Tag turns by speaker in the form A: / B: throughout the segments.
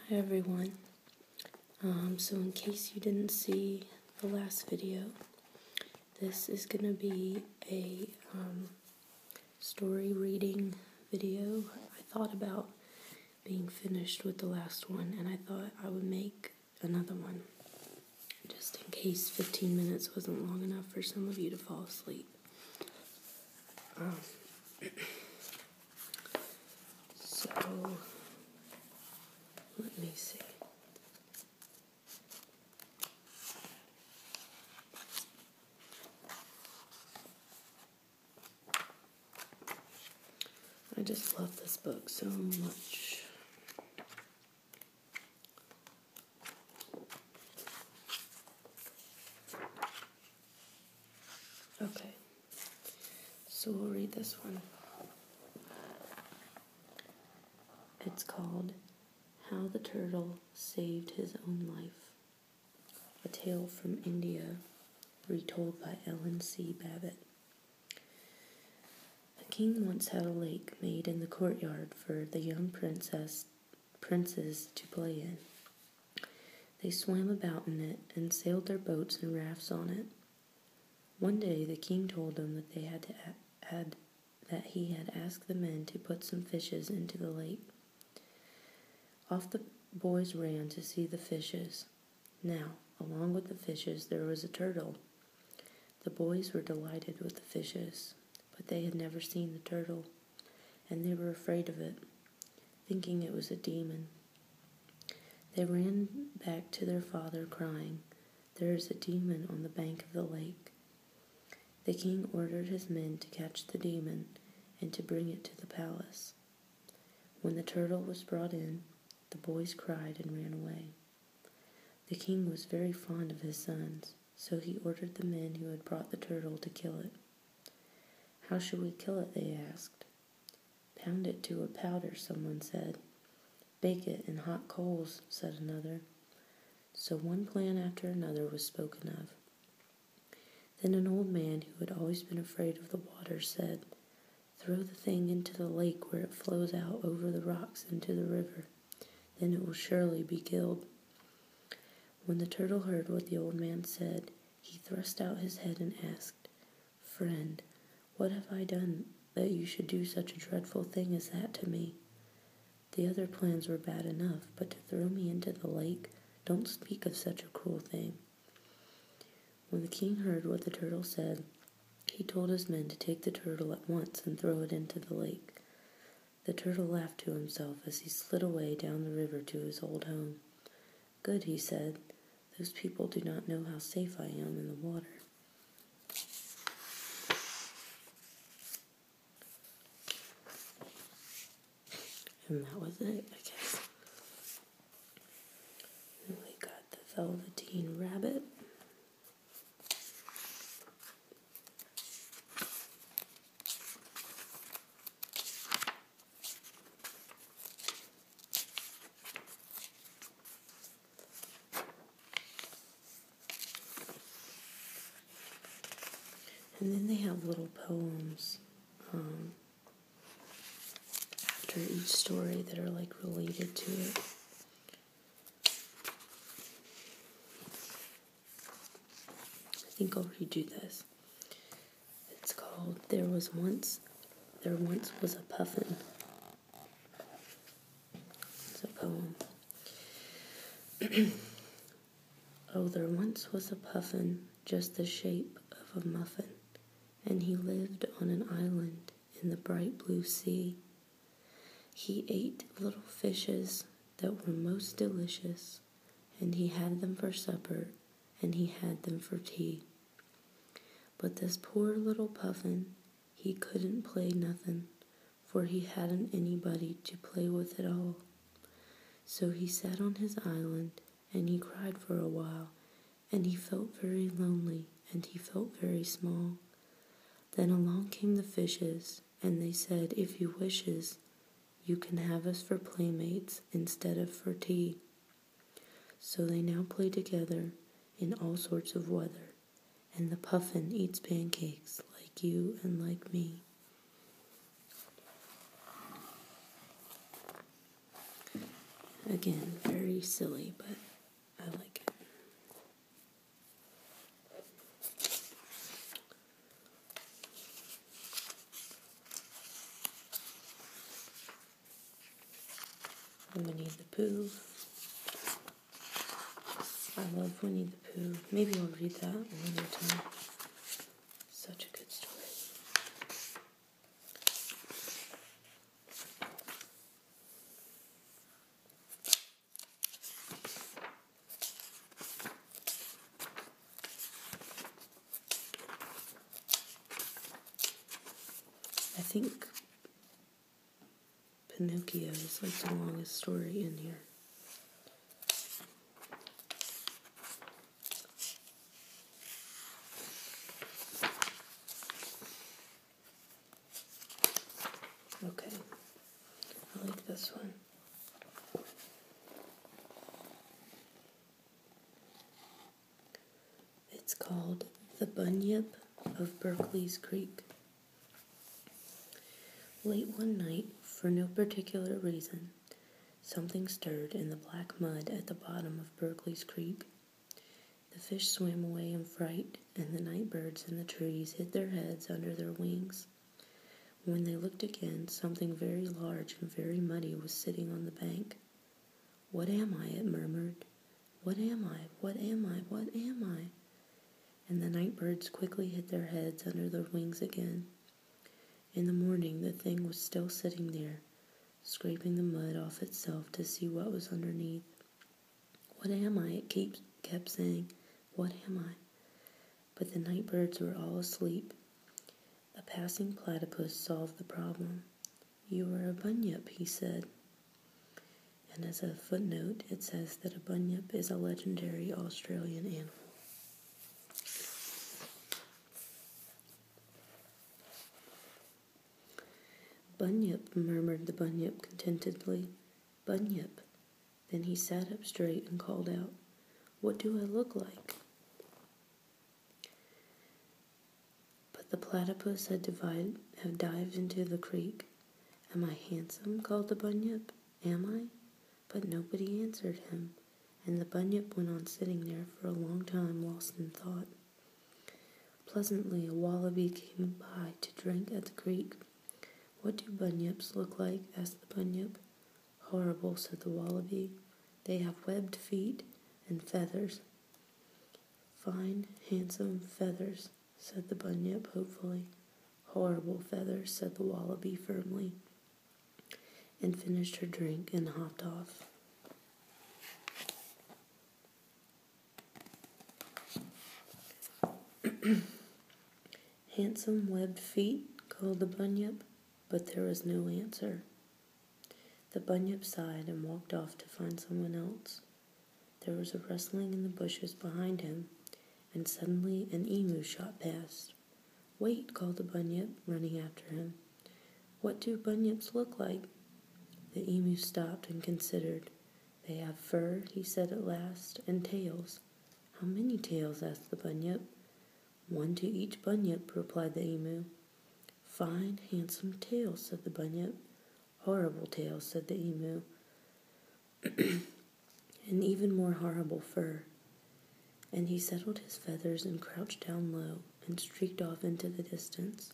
A: Hi everyone. So in case you didn't see the last video, this is going to be a story reading video. I thought about being finished with the last one, and I thought I would make another one just in case 15 minutes wasn't long enough for some of you to fall asleep. So let me see. I just love this book so much. Okay, so we'll read this one. It's called How the Turtle Saved His Own Life, a tale from India, retold by Ellen C. Babbitt. A king once had a lake made in the courtyard for the young princes to play in. They swam about in it and sailed their boats and rafts on it. One day the king told them that he had asked the men to put some fishes into the lake. Off the boys ran to see the fishes. Now, along with the fishes, there was a turtle. The boys were delighted with the fishes, but they had never seen the turtle, and they were afraid of it, thinking it was a demon. They ran back to their father, crying, "There is a demon on the bank of the lake." The king ordered his men to catch the demon and to bring it to the palace. When the turtle was brought in, the boys cried and ran away. The king was very fond of his sons, so he ordered the men who had brought the turtle to kill it. "How shall we kill it?" they asked. "Pound it to a powder," someone said. "Bake it in hot coals," said another. So one plan after another was spoken of. Then an old man who had always been afraid of the water said, "Throw the thing into the lake where it flows out over the rocks into the river. Then it will surely be killed." When the turtle heard what the old man said, he thrust out his head and asked, "Friend, what have I done that you should do such a dreadful thing as that to me? The other plans were bad enough, but to throw me into the lake, don't speak of such a cruel thing." When the king heard what the turtle said, he told his men to take the turtle at once and throw it into the lake. The turtle laughed to himself as he slid away down the river to his old home. "Good," he said. "Those people do not know how safe I am in the water." And that was it, I guess. And we got the Velveteen Rabbit. And then they have little poems after each story that are like related to it. I think I'll read you this. It's called There Once Was a Puffin. It's a poem. Oh, there once was a puffin, just the shape of a muffin, and he lived on an island in the bright blue sea. He ate little fishes that were most delicious, and he had them for supper, and he had them for tea. But this poor little puffin, he couldn't play nothin', for he hadn't anybody to play with at all. So he sat on his island, and he cried for a while, and he felt very lonely, and he felt very small. Then along came the fishes, and they said, "If you wishes, you can have us for playmates instead of for tea." So they now play together in all sorts of weather, and the puffin eats pancakes like you and like me. Again, very silly, but I like it. Winnie the Pooh. I love Winnie the Pooh. Maybe I'll read that another time. Such a good story. I think Pinocchio is like the longest story in here. Okay, I like this one. It's called The Bunyip of Berkeley's Creek. Late one night, for no particular reason, something stirred in the black mud at the bottom of Berkeley's Creek. The fish swam away in fright, and the night birds in the trees hid their heads under their wings. When they looked again, something very large and very muddy was sitting on the bank. "What am I?" it murmured. "What am I? What am I? What am I?" And the night birds quickly hid their heads under their wings again. In the morning, the thing was still sitting there, scraping the mud off itself to see what was underneath. "What am I?" it kept saying. "What am I?" But the night birds were all asleep. A passing platypus solved the problem. "You are a bunyip," he said. And as a footnote, it says that a bunyip is a legendary Australian animal. "Bunyip," murmured the bunyip contentedly. "Bunyip." Then he sat up straight and called out, "What do I look like?" But the platypus had dived into the creek. "Am I handsome?" called the bunyip. "Am I?" But nobody answered him, and the bunyip went on sitting there for a long time, lost in thought. Presently a wallaby came by to drink at the creek. "What do bunyips look like?" asked the bunyip. "Horrible," said the wallaby. "They have webbed feet and feathers." "Fine, handsome feathers," said the bunyip hopefully. "Horrible feathers," said the wallaby firmly, and finished her drink and hopped off. "Handsome webbed feet," called the bunyip, but there was no answer. The bunyip sighed and walked off to find someone else. There was a rustling in the bushes behind him, and suddenly an emu shot past. "Wait," called the bunyip, running after him. "What do bunyips look like?" The emu stopped and considered. "They have fur," he said at last, "and tails." "How many tails?" asked the bunyip. "One to each bunyip," replied the emu. "Fine, handsome tails," said the bunyip. "Horrible tails," said the emu. "And even more horrible fur." And he settled his feathers and crouched down low and streaked off into the distance.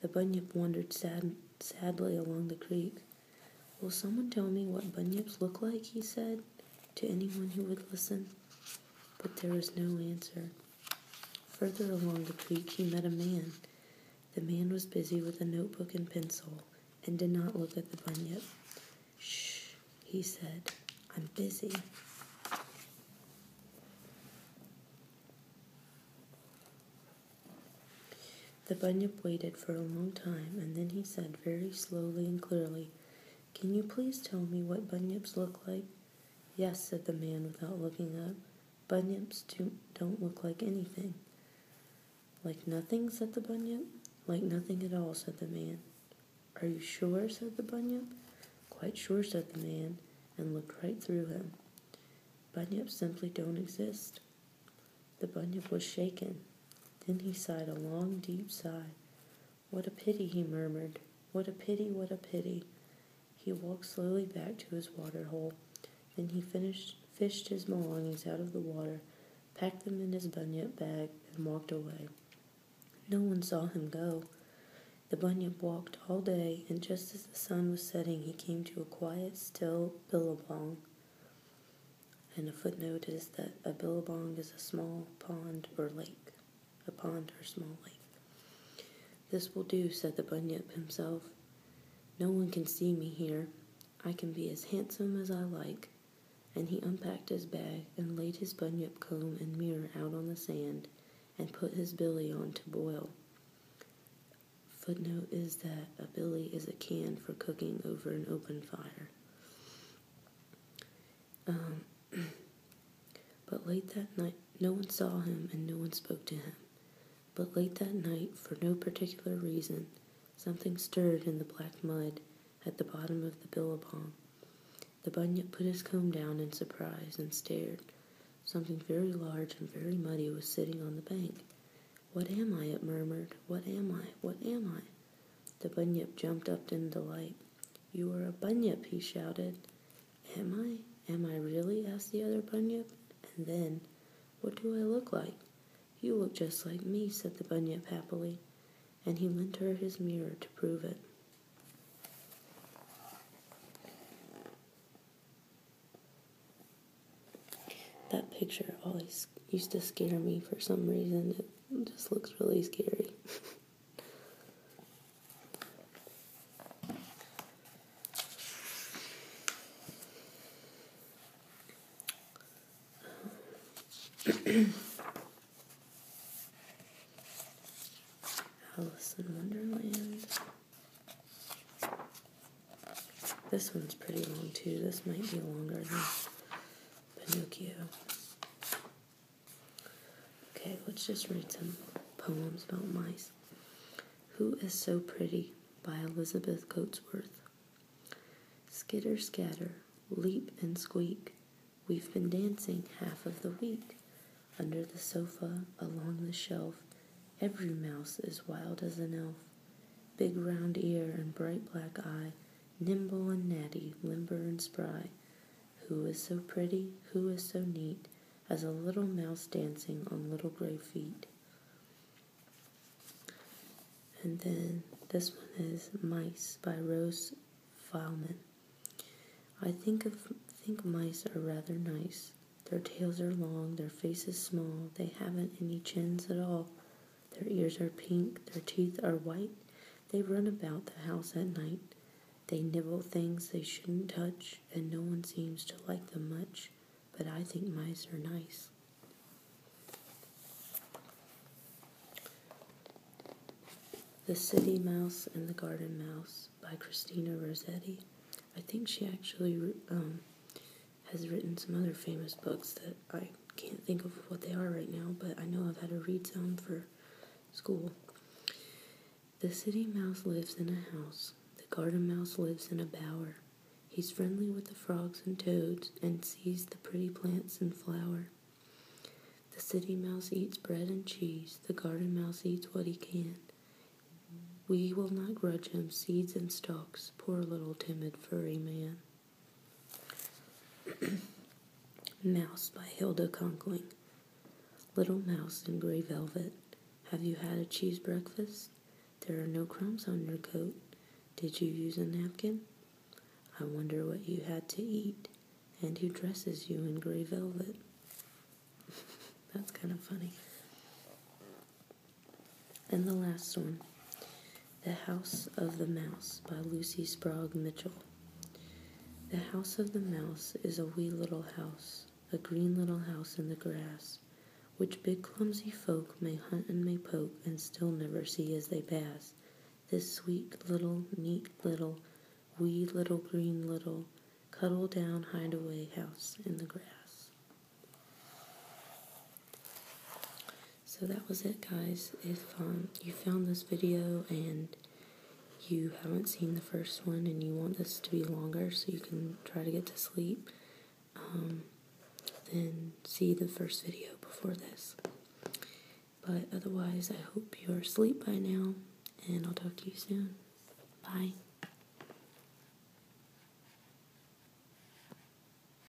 A: The bunyip wandered sadly along the creek. "Will someone tell me what bunyips look like?" he said, to anyone who would listen. But there was no answer. Further along the creek he met a man. The man was busy with a notebook and pencil and did not look at the bunyip. "Shh," he said, "I'm busy." The bunyip waited for a long time, and then he said very slowly and clearly, "Can you please tell me what bunyips look like?" "Yes," said the man without looking up. "Bunyips don't look like anything." "Like nothing?" said the bunyip. "Like nothing at all," said the man. "Are you sure?" said the bunyip. "Quite sure," said the man, and looked right through him. "Bunyips simply don't exist." The bunyip was shaken. Then he sighed a long, deep sigh. "What a pity," he murmured. "What a pity, what a pity." He walked slowly back to his water hole Then he fished his belongings out of the water, packed them in his bunyip bag, and walked away. No one saw him go. The bunyip walked all day, and just as the sun was setting, he came to a quiet, still billabong. And a footnote is that a billabong is a small pond or lake, a pond or small lake. "This will do," said the bunyip himself. "No one can see me here. I can be as handsome as I like." And he unpacked his bag and laid his bunyip comb and mirror out on the sand and put his billy on to boil. Footnote is that a billy is a can for cooking over an open fire. But late that night, no one saw him and no one spoke to him. But late that night, for no particular reason, something stirred in the black mud at the bottom of the billabong. The bunyip put his comb down in surprise and stared. Something very large and very muddy was sitting on the bank. "What am I?" it murmured. "What am I? What am I?" The bunyip jumped up in delight. "You are a bunyip," he shouted. "Am I? Am I really?" asked the other bunyip. And then, "What do I look like?" "You look just like me," said the bunyip happily, and he lent her his mirror to prove it. That picture always used to scare me for some reason. It just looks really scary. Alice in Wonderland. This one's pretty long too. This might be longer than Pinocchio. Okay, let's just read some poems about mice. Who is So Pretty by Elizabeth Coatsworth. Skitter scatter, leap and squeak, we've been dancing half of the week. Under the sofa, along the shelf, every mouse is wild as an elf. Big round ear and bright black eye, nimble and natty, limber and spry. Who is so pretty, who is so neat, as a little mouse dancing on little gray feet? And then this one is Mice by Rose Fileman. I think mice are rather nice. Their tails are long, their faces small, they haven't any chins at all. Their ears are pink, their teeth are white, they run about the house at night. They nibble things they shouldn't touch, and no one seems to like them much, but I think mice are nice. The City Mouse and the Garden Mouse by Christina Rossetti. I think she actually has written some other famous books that I can't think of what they are right now, but I know I've had to read some for school. The city mouse lives in a house. The garden mouse lives in a bower. He's friendly with the frogs and toads and sees the pretty plants and flower. The city mouse eats bread and cheese. The garden mouse eats what he can. We will not grudge him seeds and stalks, poor little timid furry man. Mouse by Hilda Conkling. Little mouse in gray velvet, have you had a cheese breakfast? There are no crumbs on your coat. Did you use a napkin? I wonder what you had to eat, and who dresses you in gray velvet. That's kind of funny. And the last one, The House of the Mouse by Lucy Sprague Mitchell. The house of the mouse is a wee little house, a green little house in the grass, which big clumsy folk may hunt and may poke and still never see as they pass. This sweet little, neat little, wee little green little, cuddle down hideaway house in the grass. So that was it, guys. If you found this video and you haven't seen the first one and you want this to be longer so you can try to get to sleep, then see the first video before this. But otherwise, I hope you're asleep by now, and I'll talk to you soon. Bye.